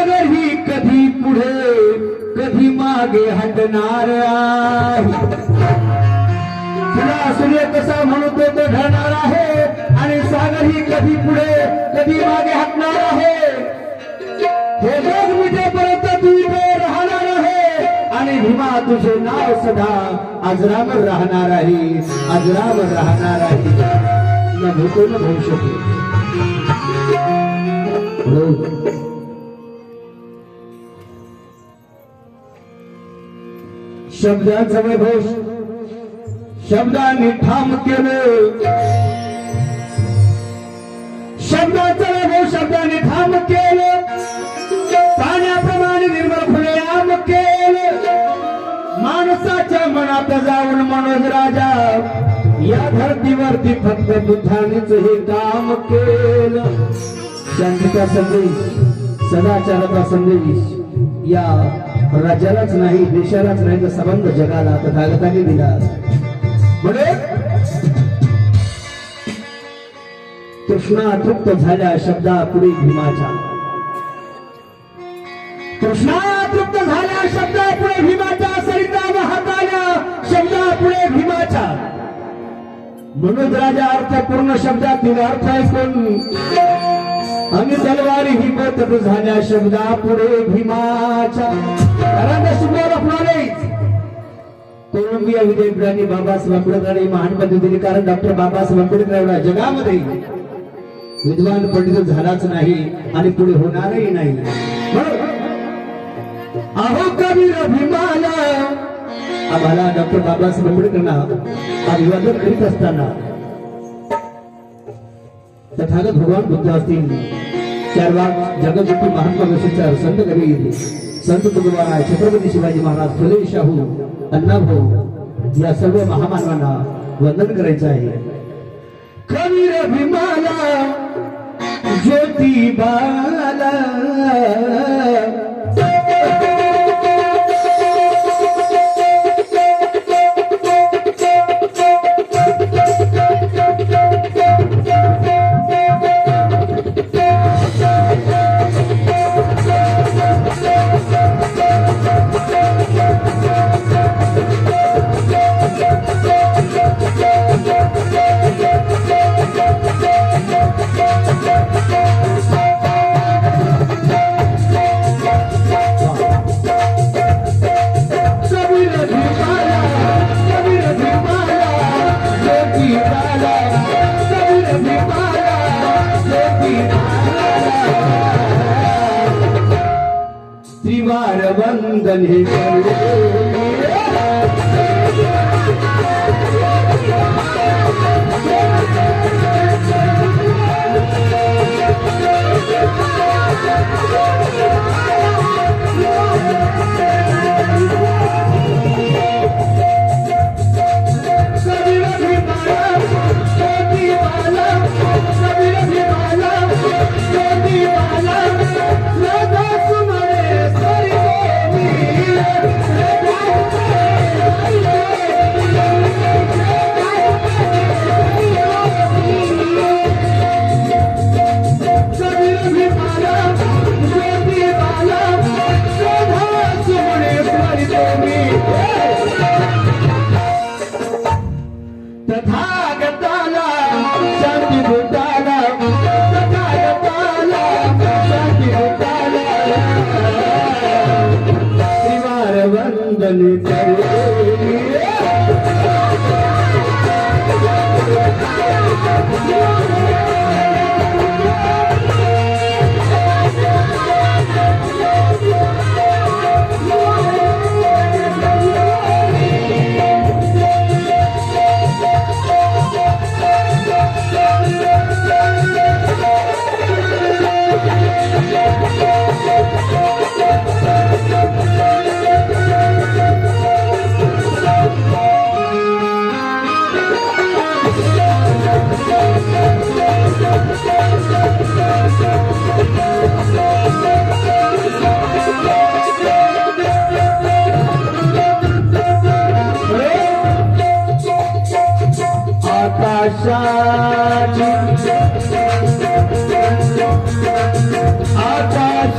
सागर ही कधी पुढे कधी मागे हटणार आहे. तुला सूर्य कसा म्हणतो तो ढळणार आहे आणि सागर ही कधी पुढे कधी मागे हटणार आहे. हे जग मिटेपर्यंत तू इथे राहणार आहे आणि भीमा तुझे नाव सदा अजरामर राहणार आहे, अजरामर राहणार आहे. न भूतो न भविष्यती. शब्दांचा वैभव शब्दांनी ठाम केलं, शब्दांचा वैभव शब्दांनी ठाम केलं, पाण्याप्रमाणे निर्मळ खुलेआम केलं. माणसाच्या मनात जाऊन मनोज राजा या धरतीवरती फक्त बुद्धानेच हे काम केलं. शांतीचा संदेश, सदाचाराचा संदेश या राज्यालाच नाही देशालाच नाही तर संबंध जगाला तथागताने दिला. म्हणून कृष्णा तृप्त झाल्या शब्दा पुढे भीमाच्या, कृष्णा तृप्त झाल्या शब्दा पुढे भीमाच्या, सरिता वाहत आल्या शब्दा पुढे भीमाच्या. मनोज राजा अर्थपूर्ण शब्दातील अर्थ ऐकून आणि तलवारी हिंमत झाल्या शब्दा पुढे भीमाच्या. कोलंबिया विद्यापीठाने बाबासाहेब आंबेडकरांनी महान पदवी दिली, कारण डॉक्टर बाबासाहेब आंबेडकर एवढा जगामध्ये विद्वान पंडित झालाच नाही आणि पुढे होणारही नाही. अहो कबीर भीमाला आम्हाला डॉक्टर बाबासाहेब आंबेडकरांना अभिवादन करीत असताना तथागत भगवान बुद्ध असतील, चारवाक जगद्गुरु महात्मा विश्वाचार संत कबीर, संत तुकोबा, छत्रपती शिवाजी महाराज, फुले शाहू, अण्णाभाऊ या सर्व महामानवांना वंदन करायचं आहे. कबीर भीमाला ज्योतिबाला त्रिवार वंदन हे तथागताला शांती भूताला, तथागताला शांती भूताला त्रिवार वंदन करे.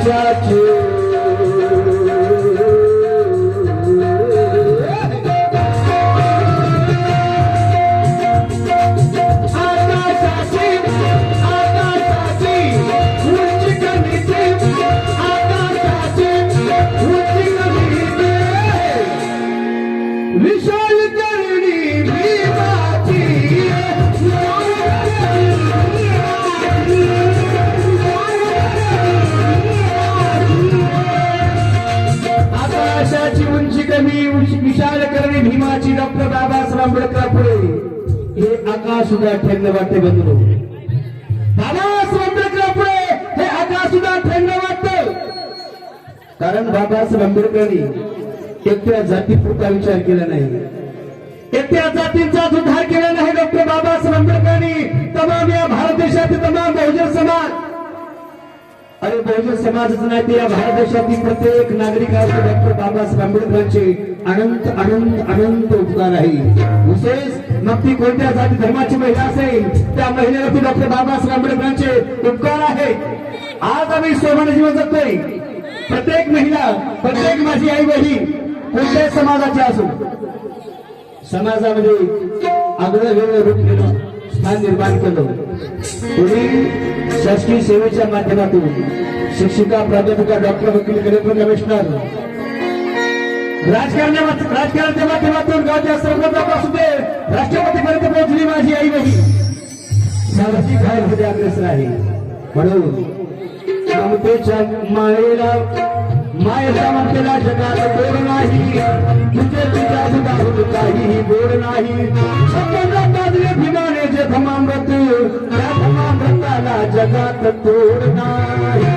आकाशाचे विशाल करणी भीमाची आकाशाची उंची कमी विशाल करणी भीमाची डॉक्टर बाबासाहेब आंबेडकर पुढे हे आकाश सुद्धा ठेंगण वाटते बंधू. बाबासाहेब आंबेडकर पुढे हे आकाश सुद्धा ठेंगण वाटतं. कारण बाबासाहेब आंबेडकरांनी एकट्या जातीपुरता विचार केला नाही, एकट्या जातींचा सुधार केला नाही. डॉक्टर बाबासाहेब आंबेडकरांनी तमाम या भारत देशातील तमाम बहुजन समाज, अरे बहुजन समाजच नाही ते या भारत देशातील प्रत्येक नागरिकाचे डॉक्टर बाबासाहेब आंबेडकरांचे अनंत अनंत अनंत उपकार आहे. विशेष मग ती कोणत्या जाती धर्माची महिला असेल त्या महिलेवरती डॉक्टर बाबासाहेब आंबेडकरांचे उपकार आहे. आज आम्ही सोमाने जीवन जगतोय. प्रत्येक महिला, प्रत्येक माझी आई बहीण कोणत्याही समाजाचे असो, समाजामध्ये आग्रह वेगळं रूप केलं, स्थान निर्माण केलं. कोणी शासकीय सेवेच्या माध्यमातून शिक्षिका, प्राध्यापिका, डॉक्टर, वकील, कलेक्टर, कमिशनर, राजकारणाच्या माध्यमातून गावच्या सरपंचापासून ते राष्ट्रपतीपर्यंत पोहोचली माझी आई बहीण सामाजिक कार्यामध्ये अग्रेसर आहे. म्हणून ममतेच्या मायेला मायेचा ममतेला जगात गोड नाही, तुझे तुझ्या दुधाहून काहीही गोड नाही. समुद्रात भीमाने जे धमामृत त्या धमामृताला जगात तोड नाही.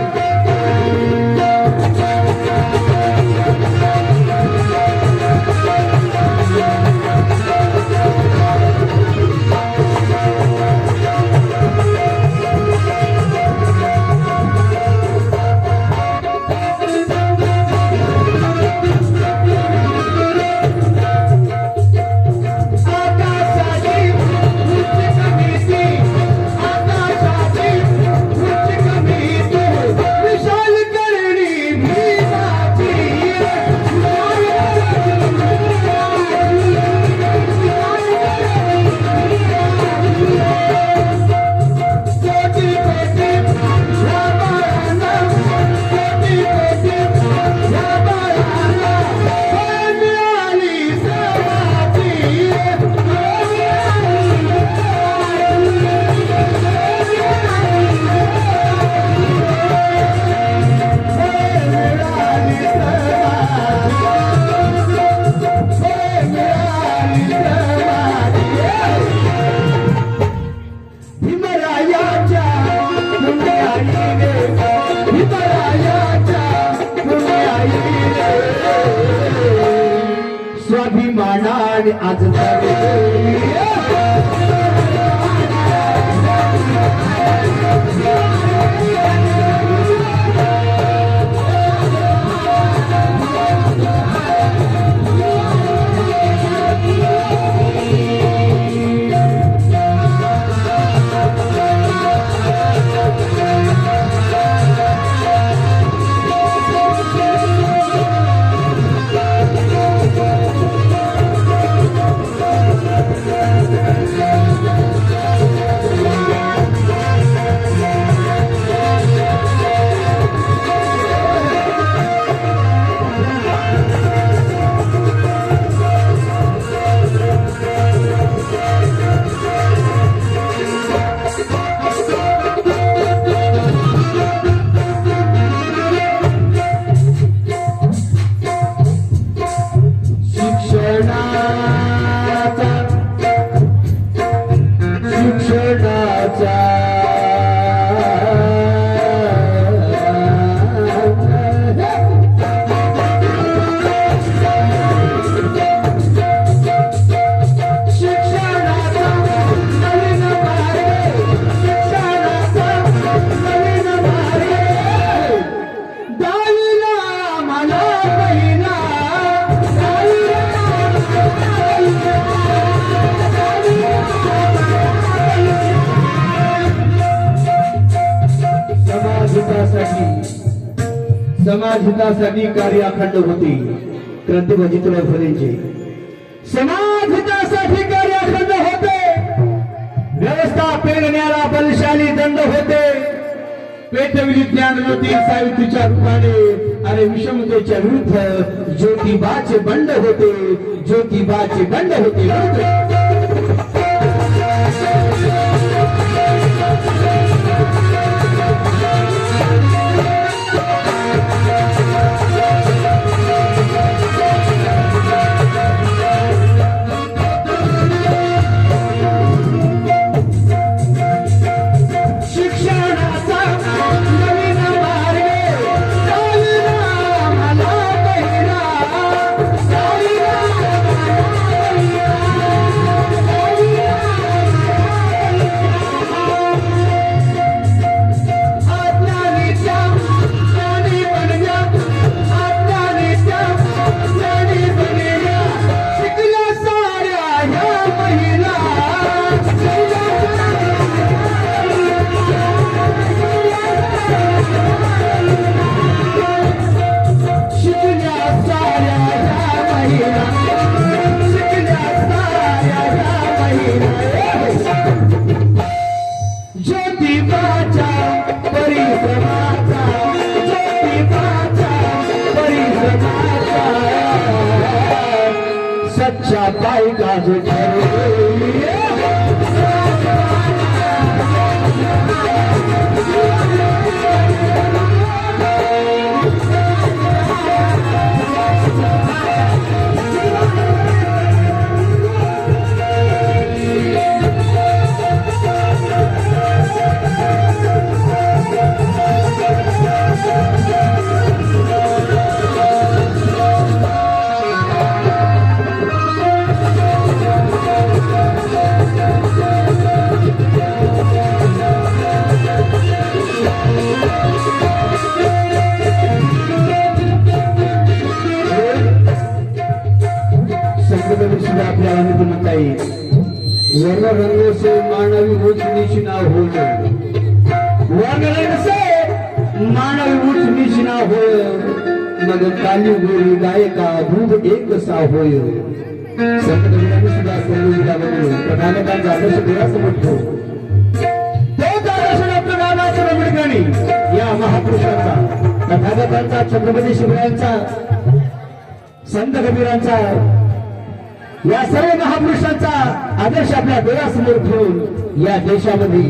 स्वाभिमानाने आज समाज हितासाठी कार्य अखंड होते. क्रांतिबाजी ज्योतिराव फुलेंचे समाज हितासाठी कार्य अखंड होते. व्यवस्था पेरण्याला बलशाली दंड होते. पेटविली ज्ञान ज्योती सावित्रीच्या रूपाने. अरे विषमतेच्या विरुद्ध ज्योतिबाचे बंड होते. ज्योतिबाचे बंड होते. सच्चा पाएगा जो वर्ण रंगों से मानवी ऊंच नीच ना हो. वर्ण रंग से मानवी ऊंच नीच ना हो. मग काली गोरी गाय का दूध एक सा होय. संत कबीरांनी सुद्धा संगीतामध्ये प्रधानकांचा आदर्श डोळ्यासमोर तोच आदर्श डॉक्टर बाबासाहेब आंबेडकरांनी या महापुरुषांचा तथागतांचा छत्रपती शिवरायांचा संत कबीरांचा या सर्व महापुरुषांचा आदर्श आपल्या डोळ्यासमोर ठेवून या देशामध्ये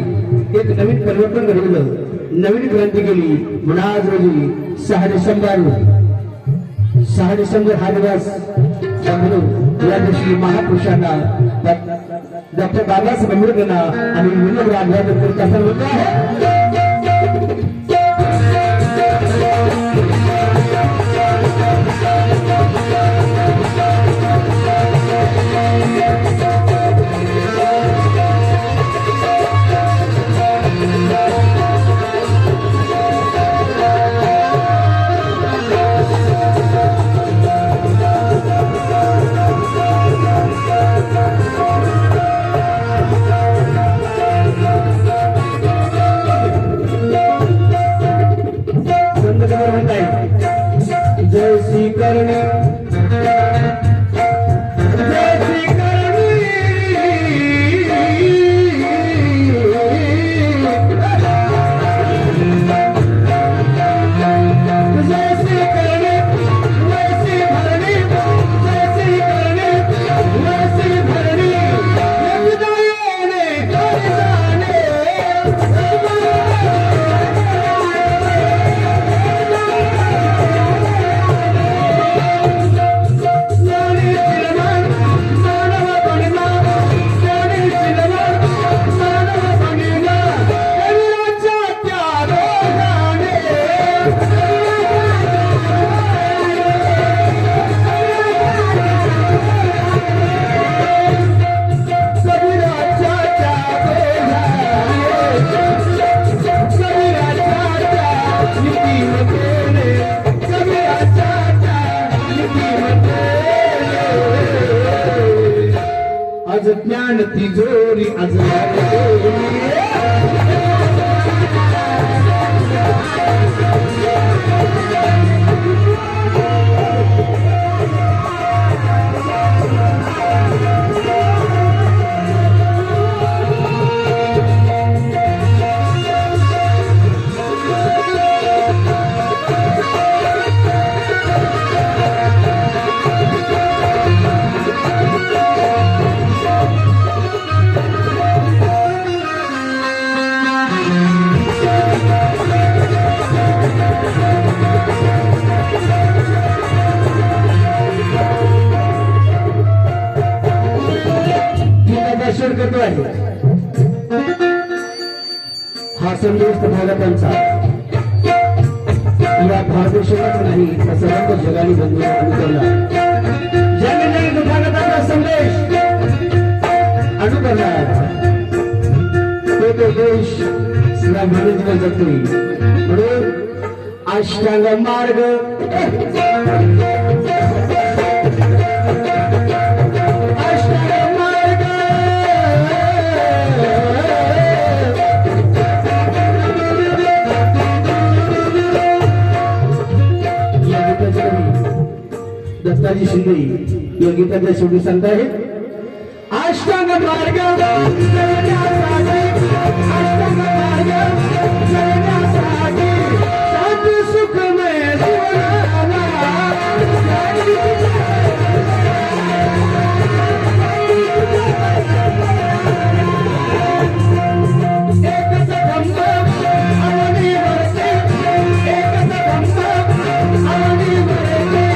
एक नवीन परिवर्तन घडवलं. नवीन क्रांती केली. म्हणून आज रोजी 6 डिसेंबर हा दिवस म्हणून या दिवशी महापुरुषांना डॉक्टर बाबासाहेब आंबेडकरांना आणि विनोद राजवाडकर कसं होत आहे. जैसी करणी ज्ञान तिजोरी आज हा संदेश भागवतांचा या भारत देशालाच नाही तर सर्व जगाने बंधू अनुकरला. ज्यांनी भागवताचा संदेश अनुकरला तो देश श्रावणी दिवस जगतोय. म्हणून अष्टांग मार्ग दत्ताजी शिंदे या गीताच्या शेवटी सांगत आहेत. अष्टांग मार्ग जगण्यासाठी, अष्टांग मार्ग जगण्यासाठी, शांती सुखमय जीवनाला एकच धम्म अवनी वरते, एकच धम्म अवनी वरते,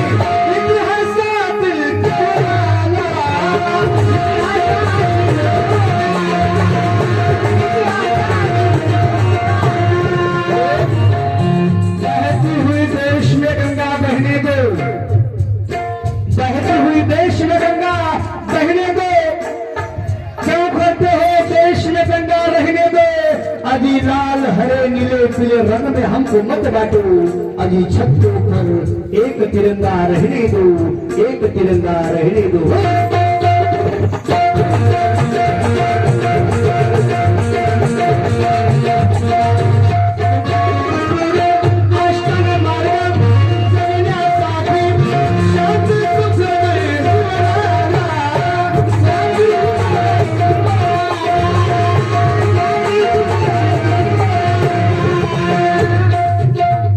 इतिहासात कोणाला बहती हुई देश में गंगा बहने दो, बहती हुई देश में गंगा बहने दो, क्यों करते हो देश में गंगा रहने दो, अभी लाल हरे नीले पीले रंग में हमको मत बांटो, अभी छत के ऊपर एक तिरंगा रहने दो, एक तिरंगा रहने दो. अष्टांग मार्ग जगण्यासाठी, शांती सुखमय जीवनाला,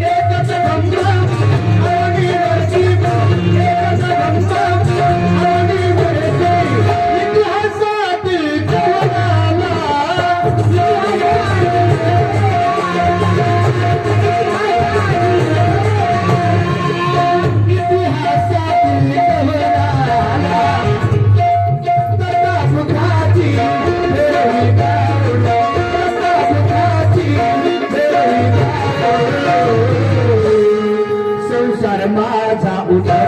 एकच धम्म अवनी वरती, एकच धम्म अवनी वरती, इतिहासात कोणाला संसार माझा उदा